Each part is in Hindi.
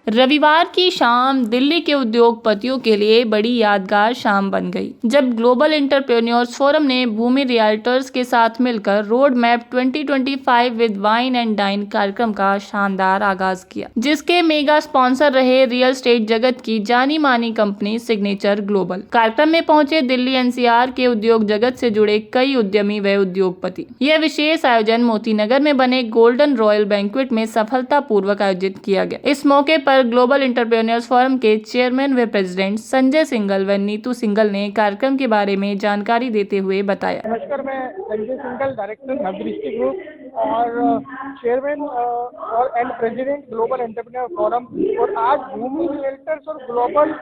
रविवार की शाम दिल्ली के उद्योगपतियों के लिए बड़ी यादगार शाम बन गई, जब ग्लोबल एंटरप्रेन्योर्स फोरम ने भूमि रियल्टर्स के साथ मिलकर road map 2025 with wine and dine कार्यक्रम का शानदार आगाज किया, जिसके मेगा स्पॉन्सर रहे रियल एस्टेट जगत की जानी मानी कंपनी सिग्नेचर ग्लोबल। कार्यक्रम में पहुंचे दिल्ली एनसीआर के उद्योग जगत से जुड़े कई उद्यमी व उद्योगपति। यह विशेष आयोजन मोतीनगर में बने गोल्डन रॉयल बैंक्वेट में सफलता पूर्वक आयोजित किया गया। इस मौके पर ग्लोबल एंटरप्रेन्योर्स फोरम के चेयरमैन व प्रेसिडेंट संजय सिंघल व नीतू सिंघल ने कार्यक्रम के बारे में जानकारी देते हुए बताया। नमस्कार, मैं संजय सिंघल, डायरेक्टर नवदृष्टि ग्रुप और चेयरमैन और and president global entrepreneur forum. और आज भूमि रियल्टर्स और ग्लोबल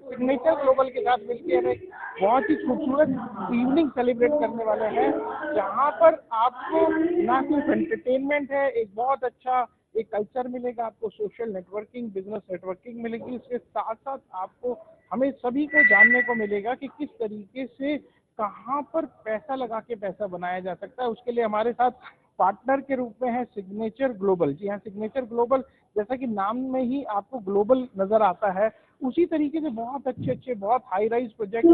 सिग्नेचर ग्लोबल के साथ मिलकर हम एक बहुत ही खूबसूरत इवनिंग सेलिब्रेट करने वाले हैं, जहाँ पर आपको ना सिर्फ एंटरटेनमेंट है, एक बहुत अच्छा एक कल्चर मिलेगा, आपको सोशल नेटवर्किंग, बिजनेस नेटवर्किंग मिलेगी। इसके साथ साथ आपको हमें सभी को जानने को मिलेगा कि किस तरीके से कहाँ पर पैसा लगा के पैसा बनाया जा सकता है। उसके लिए हमारे साथ पार्टनर के रूप में है सिग्नेचर ग्लोबल। जी हाँ, सिग्नेचर ग्लोबल, जैसा कि नाम में ही आपको ग्लोबल नजर आता है, उसी तरीके से बहुत अच्छे बहुत high rise project,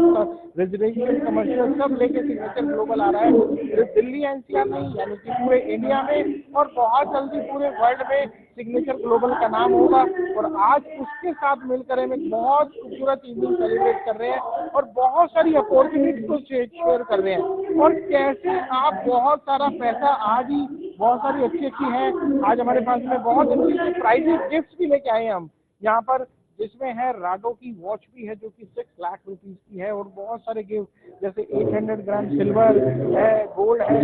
residential, commercial सब लेके सिग्नेचर ग्लोबल आ रहा है। दिल्ली एनसीआर नहीं, यानी कि पूरे इंडिया में और बहुत जल्दी पूरे वर्ल्ड में सिग्नेचर ग्लोबल का नाम होगा। और आज उसके साथ मिलकर हम एक बहुत खूबसूरत इवनिंग सेलिब्रेट कर रहे हैं और बहुत सारी अपॉर्चुनिटी को शेयर कर रहे हैं। और कैसे आप बहुत सारा पैसा, आज ही बहुत सारी अच्छी है, आज हमारे पास में बहुत अच्छी प्राइजेस, गिफ्ट भी लेके आए हैं हम यहाँ पर, जिसमें है राडो की वॉच भी है जो कि 6 लाख रुपीस की है, और बहुत सारे गिफ्ट जैसे 800 ग्राम सिल्वर है, गोल्ड है,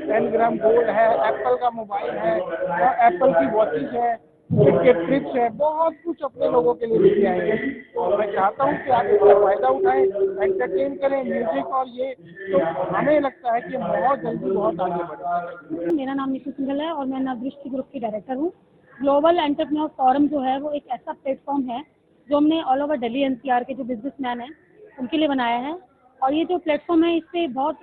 10 ग्राम गोल्ड है, एप्पल का मोबाइल है, एप्पल की वॉचेस है, क्रिकेट ट्रिप्स है, बहुत कुछ अपने लोगों के लिए लेके आए हैं। तो मैं चाहता हूँ कि आप इसका फायदा उठाएं, एंटरटेन करें, म्यूजिक, और ये तो हमें लगता है कि बहुत जल्दी बहुत आगे बढ़ेंगे। मेरा नाम नीतू सिंघल है और मैं नवदृष्टि ग्रुप की डायरेक्टर हूँ। ग्लोबल एंटरप्रेन्योर फोरम जो है वो एक ऐसा प्लेटफॉर्म है जो हमने ऑल ओवर दिल्ली एनसीआर के जो बिजनेसमैन हैं उनके लिए बनाया है। और ये जो प्लेटफॉर्म है, इस पे बहुत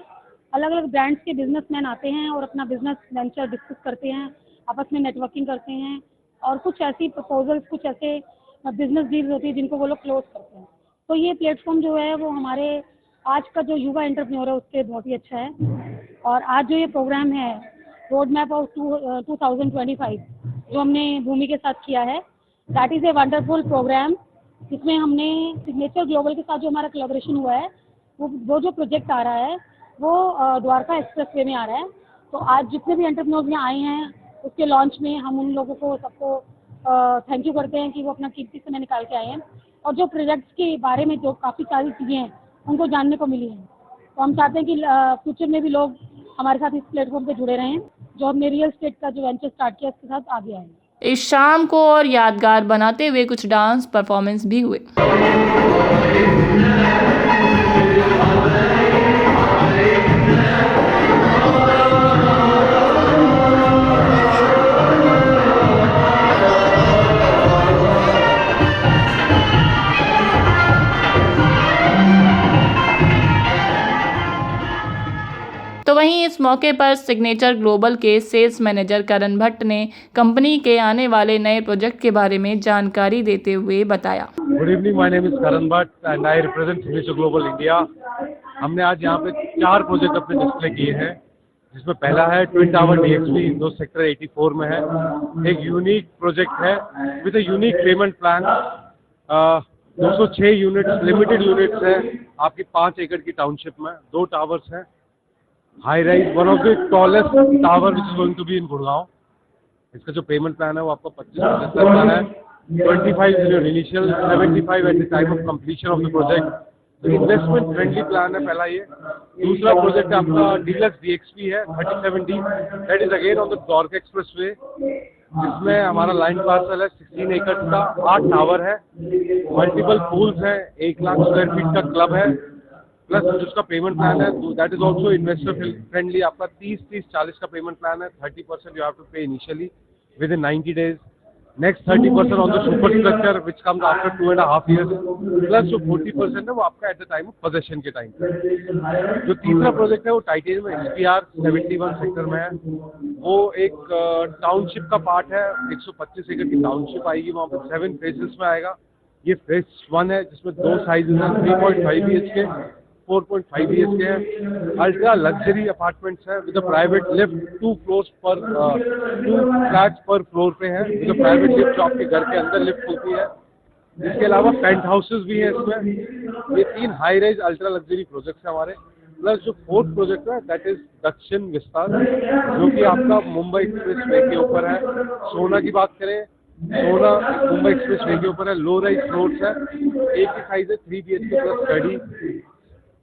अलग अलग ब्रांड्स के बिजनेसमैन आते हैं और अपना बिजनेस वेंचर डिस्कस करते हैं, आपस में नेटवर्किंग करते हैं, और कुछ ऐसी प्रपोजल्स, कुछ ऐसे बिजनेस डील्स होती है जिनको वो लोग क्लोज करते हैं। तो ये प्लेटफॉर्म जो है वो हमारे आज का जो युवा एंटरप्रेन्योर है उसके बहुत ही अच्छा है। और आज जो ये प्रोग्राम है रोड मैप ऑफ 2025 जो हमने भूमि के साथ किया है, that is a wonderful program. इसमें हमने सिग्नेचर ग्लोबल के साथ जो हमारा कोलैबोरेशन हुआ है, वो जो प्रोजेक्ट आ रहा है वो द्वारका एक्सप्रेसवे में आ रहा है। तो आज जितने भी एंटरप्रेन्योर्स यहाँ आए हैं उसके लॉन्च में हम उन लोगों को सबको थैंक यू करते हैं कि वो अपना कीमती समय निकाल के आए हैं, और जो प्रोजेक्ट्स के बारे में जो काफ़ी सारी चीज़ें हैं उनको जानने को मिली हैं। तो हम चाहते हैं कि फ्यूचर में भी लोग हमारे साथ इस प्लेटफॉर्म पे जुड़े रहें, जो हमने रियल एस्टेट का जो वेंचर स्टार्ट किया उसके साथ आगे आए। इस शाम को और यादगार बनाते हुए कुछ डांस परफॉर्मेंस भी हुए। तो वहीं इस मौके पर सिग्नेचर ग्लोबल के सेल्स मैनेजर करण भट्ट ने कंपनी के आने वाले नए प्रोजेक्ट के बारे में जानकारी देते हुए बताया। Good evening, my name is Karan Bhatt and I represent signature global India. हमने आज यहाँ पे 4 प्रोजेक्ट अपने डिस्प्ले किए हैं, जिसमें पहला है ट्विन टावर डीएक्सपी, इंदौर सेक्टर 84 में है। एक यूनिक प्रोजेक्ट है with a unique payment plan. 206 units, limited units है आपकी 5 एकड़ की टाउनशिप में। 2 टावर्स हैं, high rise, one of the tallest tower which is going to be in Gurgaon. इसका जो पेमेंट प्लान है वो आपको 25% का है। 25 is your initial, 75 at the time of completion of the project. Investment friendly plan है पहला ये। दूसरा प्रोजेक्ट आपका डीलक्स डीएक्सपी है 37D, that is again on the Dwarka expressway, जिसमें हमारा लाइन पार्सल है 16 एकड़ का, 8 टावर है, मल्टीपल पूल्स है, 1 लाख स्क्वायर फीट का क्लब है, प्लस जिसका पेमेंट प्लान है that is also investor friendly. आपका 30-30-40 का पेमेंट प्लान है। 30% यू हैव टू पे initially with in 90 days, next 30% on the super structure which comes after 2.5 years, plus जो 40% है वो आपका at the time of possession के टाइम पे। जो तीसरा प्रोजेक्ट है वो टाइटेनियम XPR 71 सेक्टर में है। वो एक टाउनशिप का पार्ट है, 125 एकड़ की टाउनशिप आएगी, वहाँ पर 7 फेजेस में आएगा। ये फेज 1 है जिसमें 2 साइजेस हैं, 3.5 BHK, 4.5 BHK है। अल्ट्रा लग्जरी अपार्टमेंट्स है विद प्राइवेट लिफ्ट, 2 फ्लैट्स पर फ्लोर पे है विद प्राइवेट लिफ्ट, जो आपके घर के अंदर लिफ्ट होती है। इसके अलावा पेंट हाउसेस भी हैं इसमें। ये 3 high rise ultra luxury projects हैं हमारे। प्लस जो 4th प्रोजेक्ट है दैट इज दक्षिण विस्तार, जो कि आपका मुंबई एक्सप्रेस वे के ऊपर है। सोना की बात करें, सोना मुंबई एक्सप्रेस वे के ऊपर है, लो राइज फ्लोर्स है, एक ही साइज है, 3 BHK प्लस स्टडी।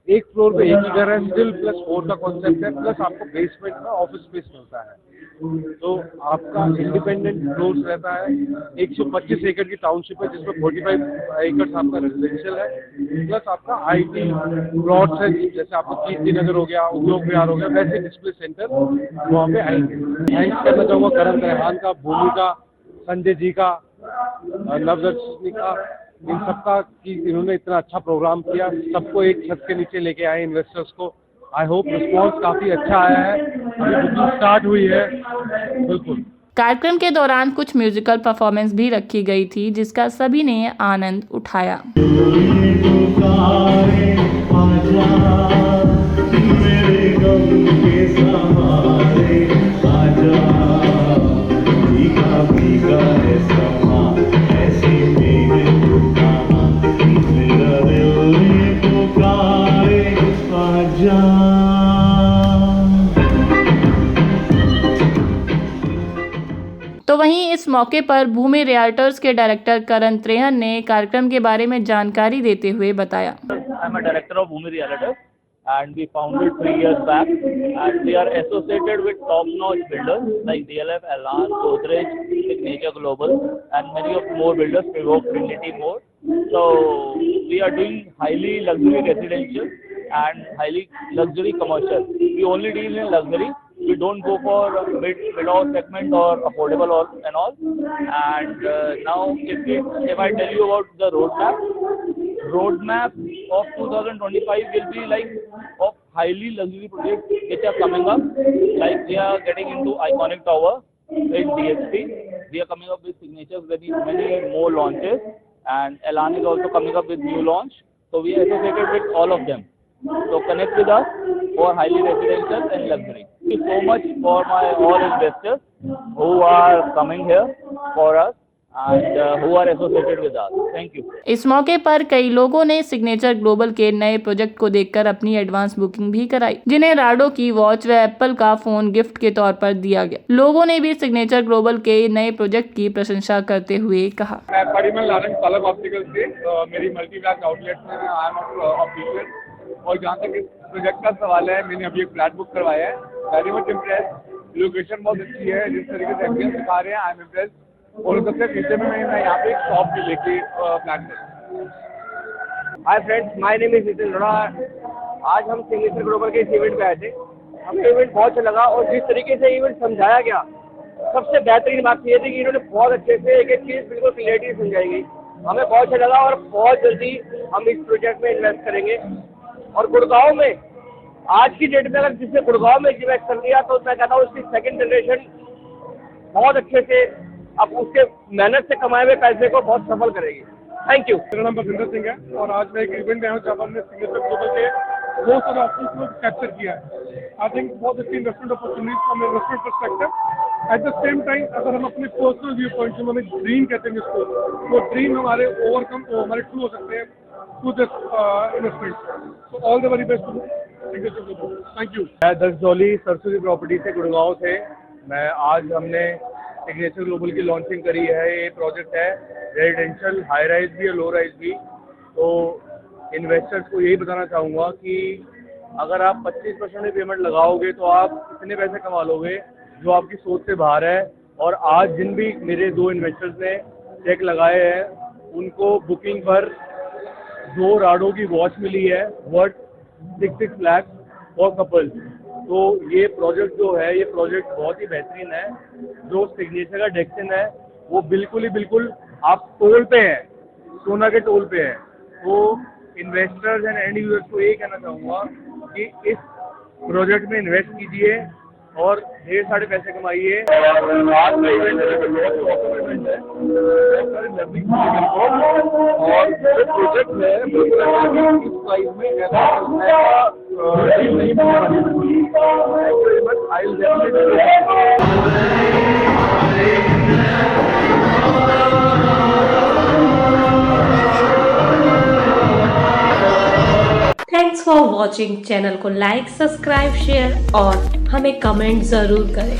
एक फ्लोर पे एक ही घर है, स्टिल प्लस 4 का कॉन्सेप्ट है, प्लस आपको बेसमेंट में ऑफिस स्पेस मिलता है। तो आपका इंडिपेंडेंट फ्लोर्स रहता है। 125 एकड़ की टाउनशिप है जिसमें 45 एकड़ आपका रेजिडेंशियल है, प्लस आपका IT प्लॉट्स है, जैसे आपका कीर्ति नगर हो गया, उद्योग विहार हो गया, वैसे डिस्प्ले सेंटर वहाँ पे आएंगे। थैंक्स करना चाहूँगा करण त्रेहान का, भूमि का, संजय जी का, नवदर्शनी का, इन सबका कि इन्होंने इतना अच्छा प्रोग्राम किया, सबको एक छत के नीचे लेके आए इन्वेस्टर्स को। आई होप रिस्पॉन्स काफ़ी अच्छा आया है, अभी बुकिंग स्टार्ट हुई है। बिल्कुल। कार्यक्रम के दौरान कुछ म्यूजिकल परफॉर्मेंस भी रखी गई थी जिसका सभी ने आनंद उठाया। तो वहीं इस मौके पर भूमि रियल्टर्स के डायरेक्टर करण त्रेहन ने कार्यक्रम के बारे में जानकारी देते हुए बताया। I'm a director of Bhumi Realtors and we founded 3 years back and we are associated with top-notch builders like DLF, Elan, Godrej, Signature Global and many of more builders, Pivot, Trinity more. So we are doing highly luxury residential and highly luxury commercial. We only deal in luxury. We don't go for mid-house segment or affordable or and all. And now if I tell you about the roadmap of 2025 will be like of highly luxury projects which are coming up. Like we are getting into Iconic Tower in DXP. We are coming up with signatures, many more launches, and Elan is also coming up with new launch. So we are associated with all of them. So connect with us for highly residential and luxury. Thank you so much for my all investors who are coming here for us and who are associated with us. Thank you. इस मौके पर कई लोगों ने सिग्नेचर ग्लोबल के नए प्रोजेक्ट को देखकर अपनी एडवांस बुकिंग भी कराई, जिन्हें राडो की वॉच व एप्पल का फोन गिफ्ट के तौर पर दिया गया। लोगों ने भी सिग्नेचर ग्लोबल के नए प्रोजेक्ट की प्रशंसा करते हुए कहा। मैं परिमल नारंग पलक ऑप्टिकल से, मेरी मल्टी ब्रांच आउटलेट में आई एम ऑफिशियल। और जहाँ तक इस प्रोजेक्ट का सवाल है, मैंने अभी एक फ्लैट बुक करवाया है, वेरी मच इम्प्रेस। लोकेशन बहुत अच्छी है, जिस तरीके से एम्बियंस दिखा रहे हैं, आई एम इम्प्रेस। और सबसे पीछे में मैं यहाँ पे एक शॉप भी लेके प्लान कर। Hi friends, my name is Nitin Lodha. आज हम सिग्नेचर ग्लोबल के इस इवेंट पे आए थे। हमें इवेंट बहुत अच्छा लगा और जिस तरीके से इवेंट समझाया गया, सबसे बेहतरीन बात ये थी कि इन्होंने बहुत अच्छे से एक एक चीज़ बिल्कुल क्लियरिटी समझाई गई। हमें बहुत अच्छा लगा और बहुत जल्दी हम इस प्रोजेक्ट में इन्वेस्ट करेंगे। और गुड़गांव में आज की डेट में अगर जिसने गुड़गांव में इन्वेस्ट कर लिया तो मैं कहता हूँ उसकी सेकंड जनरेशन बहुत अच्छे से अब उसके मेहनत से कमाए हुए पैसे को बहुत सफल करेगी। Thank you. मेरा नाम बसंतर सिंह है और आज मैं एक इवेंट में आया हूँ जहाँ पर हमने सिग्नेचर ग्लोबल के बहुत सारे ऑप्शन को कैप्चर किया है। आई थिंक बहुत अच्छी investment opportunities from investment perspective. At the same time अगर हम अपने पर्सनल व्यू पॉइंट से हमें ड्रीम कहते हैं इसको, वो ड्रीम हमारे ओवरकम हमारे ट्रू हो सकते हैं through this investment. So all the very best to signature global. Thank you. मैं दक्ष जौली सरस्वती प्रॉपर्टी से गुड़गांव से। मैं आज हमने सिग्नेचर ग्लोबल की लॉन्चिंग करी है। ये प्रोजेक्ट है रेजिडेंशियल, हाई राइज भी है, लो राइज भी। तो इन्वेस्टर्स को यही बताना चाहूँगा कि अगर आप 25% में पेमेंट लगाओगे तो आप इतने पैसे कमा लोगे जो आपकी सोच से बाहर है। और आज जिन भी मेरे 2 इन्वेस्टर्स ने चेक लगाए हैं उनको बुकिंग पर 2 राडो की वॉच मिली है वर्थ 6 लाख फॉर कपल्स। तो ये प्रोजेक्ट जो है, ये प्रोजेक्ट बहुत ही बेहतरीन है। जो सिग्नेचर का डेक्सन है वो बिल्कुल आप टोल पे है, सोना के टोल पे है। तो इन्वेस्टर्स एंड एंड यूजर्स को ये कहना चाहूँगा कि इस प्रोजेक्ट में इन्वेस्ट कीजिए और ढेर सारे पैसे कमाइए। आज का इवेंट है, बहुत ऑसम इवेंट है, बहुत सारे लर्निंग और जो प्रोजेक्ट है बिल्कुल इस प्राइस में ऐसा डील नहीं मिलने वाली। Thank you very much. I will thanks for watching. Channel को लाइक, सब्सक्राइब, शेयर और हमें कमेंट ज़रूर करें।